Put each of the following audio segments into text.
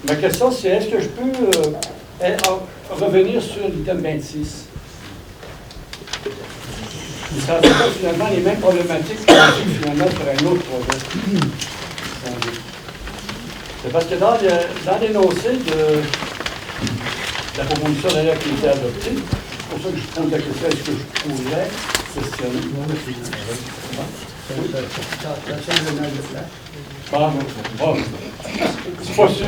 Ma question, c'est est-ce que je peux revenir sur l'item 26? Il ne sera pas finalement les mêmes problématiques qu'on a vues finalement sur un autre projet. C'est parce que dans l'énoncé de la proposition de loi qui a été adoptée, c'est pour ça que je pose la question, est-ce que je pourrais questionner? Bon, c'est pas sûr.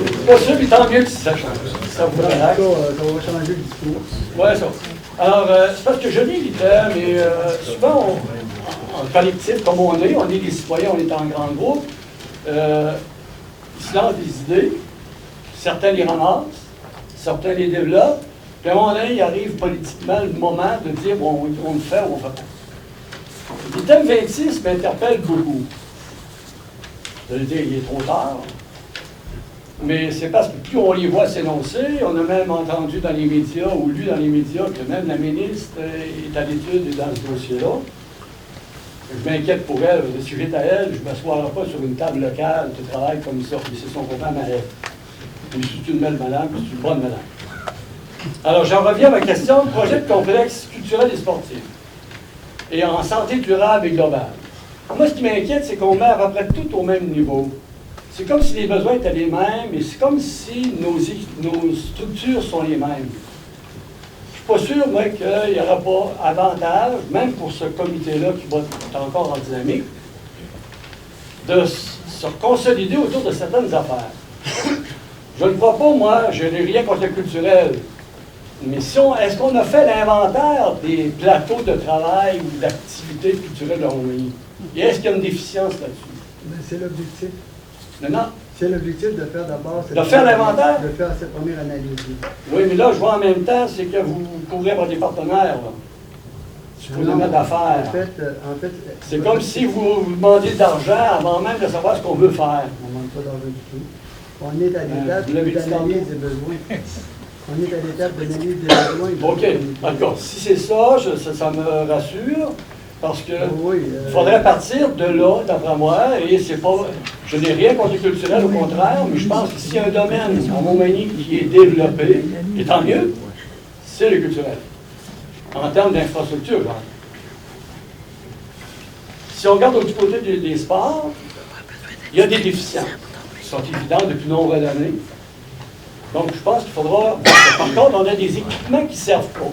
C'est pas sûr, mais tant mieux si ça change. Ça vous relaxe. Ça va changer le discours. Oui, ça. Alors, c'est parce que je lis l'ITER, mais souvent, en collectif, comme on est des citoyens, on est en grand groupe, ils se lancent des idées, certains les ramassent, certains les développent, puis à un moment donné, il arrive politiquement le moment de dire, bon, on le fait ou on ne fait pas. L'item 26 m'interpelle beaucoup. Je veux dire, il est trop tard. Mais c'est parce que plus on les voit s'énoncer, on a même entendu dans les médias ou lu dans les médias que même la ministre est à l'étude dans ce dossier-là. Je m'inquiète pour elle. Si j'étais à elle, je ne m'assoirais pas sur une table locale de travail comme ça. Mais c'est son programme à elle. Mais c'est une belle madame, c'est une bonne madame. Alors, j'en reviens à ma question. Projet de complexe culturel et sportif. Et en santé durable et globale. Moi, ce qui m'inquiète, c'est qu'on met à peu près tout au même niveau. C'est comme si les besoins étaient les mêmes, et c'est comme si nos structures sont les mêmes. Je ne suis pas sûr, moi, qu'il n'y aura pas avantage, même pour ce comité-là qui va être encore en dynamique, de se consolider autour de certaines affaires. Je ne crois pas, moi, je n'ai rien contre le culturel, mais est-ce qu'on a fait l'inventaire des plateaux de travail ou d'activités culturelles dans le pays? Et est-ce qu'il y a une déficience là-dessus? C'est l'objectif. Non. C'est l'objectif de faire d'abord de faire l'inventaire? De faire cette première analyse. Oui, mais là, je vois en même temps, c'est que vous courez par des partenaires. Pour les mettre d'affaires. En fait c'est comme si vous demandiez de l'argent avant même de savoir ce qu'on veut faire. On ne demande pas d'argent du tout. On est à l'étape d'analyse des besoins. On est à l'étape d'analyse des besoins. OK. D'accord. Si c'est ça, ça me rassure. Parce que il faudrait partir de là, d'après moi, et c'est pas. Je n'ai rien contre le culturel, au contraire, mais je pense que s'il y a un domaine en Montmagny qui est développé, et tant mieux, c'est le culturel. En termes d'infrastructure, genre. Si on regarde du côté des sports, il y a des déficiences qui sont évidentes depuis nombre d'années. Donc, je pense qu'il faudra. Par contre, on a des équipements qui ne servent pas.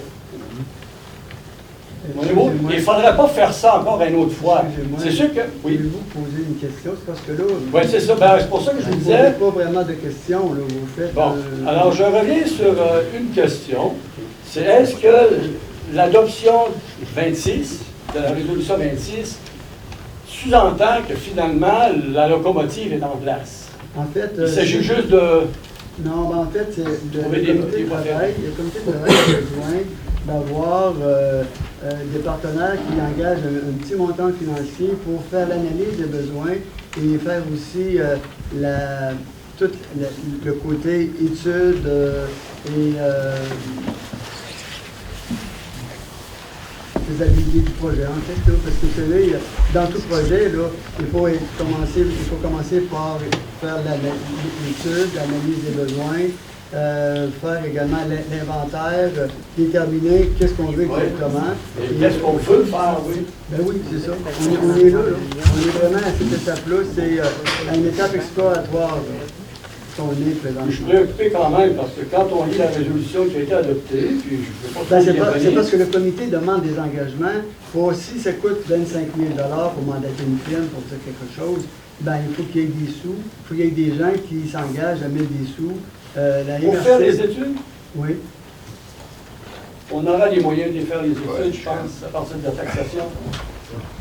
Il ne faudrait pas faire ça encore une autre fois. C'est sûr que. Oui. Pouvez-vous poser une question? C'est parce que là. Oui, c'est ça. Ben, c'est pour ça que je vous disais. Vous pas vraiment de questions, là. Vous faites. Bon. Alors, je reviens sur une question. C'est est-ce que l'adoption 26, de la résolution 26, sous-entend que finalement, la locomotive est en place? En fait. Il s'agit juste de. Non, ben en fait, c'est le comité de travail. Le comité de travail a besoin d'avoir des partenaires qui engagent un petit montant financier pour faire l'analyse des besoins et faire aussi tout le côté études et faisabilité du projet. En fait, là, parce que vous savez, dans tout projet, là, il faut commencer par faire l'étude, l'analyse des besoins, faire également l'inventaire, déterminer qu'est-ce qu'on veut exactement. Et qu'est-ce qu'on veut faire, oui. Ben oui, c'est ça. On est là. On est vraiment à cette étape-là. C'est une étape exploratoire qu'on est présentement. Je suis préoccupé quand même, parce que quand on lit la résolution qui a été adoptée, puis je ne veux pas c'est parce que le comité demande des engagements. Si ça coûte 25 000 pour mandater une firme pour faire quelque chose, ben, il faut qu'il y ait des sous. Il faut qu'il y ait des gens qui s'engagent à mettre des sous. Pour faire les études? Oui. On aura les moyens de faire les études, je pense, à partir de la taxation.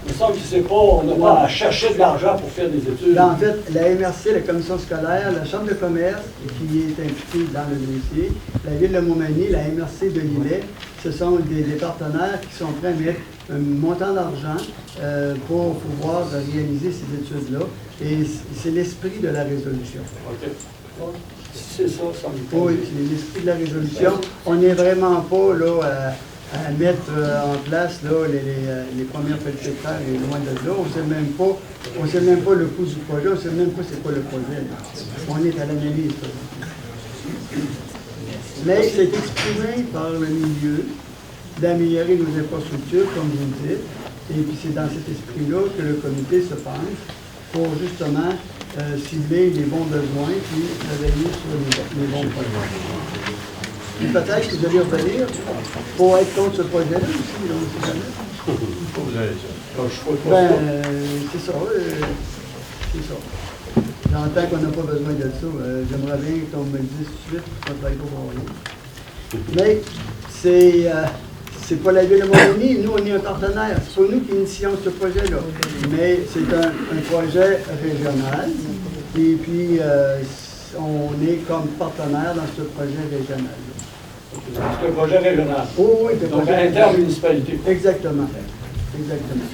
Il me semble que c'est pas, on n'a pas à chercher de l'argent pour faire des études. En fait, la MRC, la commission scolaire, la chambre de commerce qui est impliquée dans le dossier, la ville de Montmagny, la MRC de Lillet, ce sont des partenaires qui sont prêts à mettre un montant d'argent pour pouvoir réaliser ces études-là. Et c'est l'esprit de la résolution. OK. C'est ça, ça me Oui, c'est l'esprit de la résolution. On n'est vraiment pas là à mettre en place là, les premières petites terres et loin de là. On ne sait même pas On ne sait même pas le coût du projet, on ne sait même pas c'est quoi le projet. On est à l'analyse. Mais c'est exprimé par le milieu d'améliorer nos infrastructures, comme vous le dites, et puis c'est dans cet esprit-là que le comité se penche pour justement cibler les bons besoins puis travailler sur les bons projets. Et peut-être que vous allez revenir pour être contre ce projet-là aussi, on ne sait jamais. Ben, c'est ça. C'est ça. J'entends qu'on n'a pas besoin de ça. J'aimerais bien qu'on me le dise tout de suite pour qu'on ne travaille pas pour rien. Mais c'est pas la ville de Montmagny. Nous, on est un partenaire. C'est pas nous qui initions ce projet-là. Mais c'est un projet régional. Et puis, on est comme partenaire dans ce projet régional-là. C'est un projet régional. Oh, oui, c'est un Donc, projet intermunicipalité. Exactement. Exactement.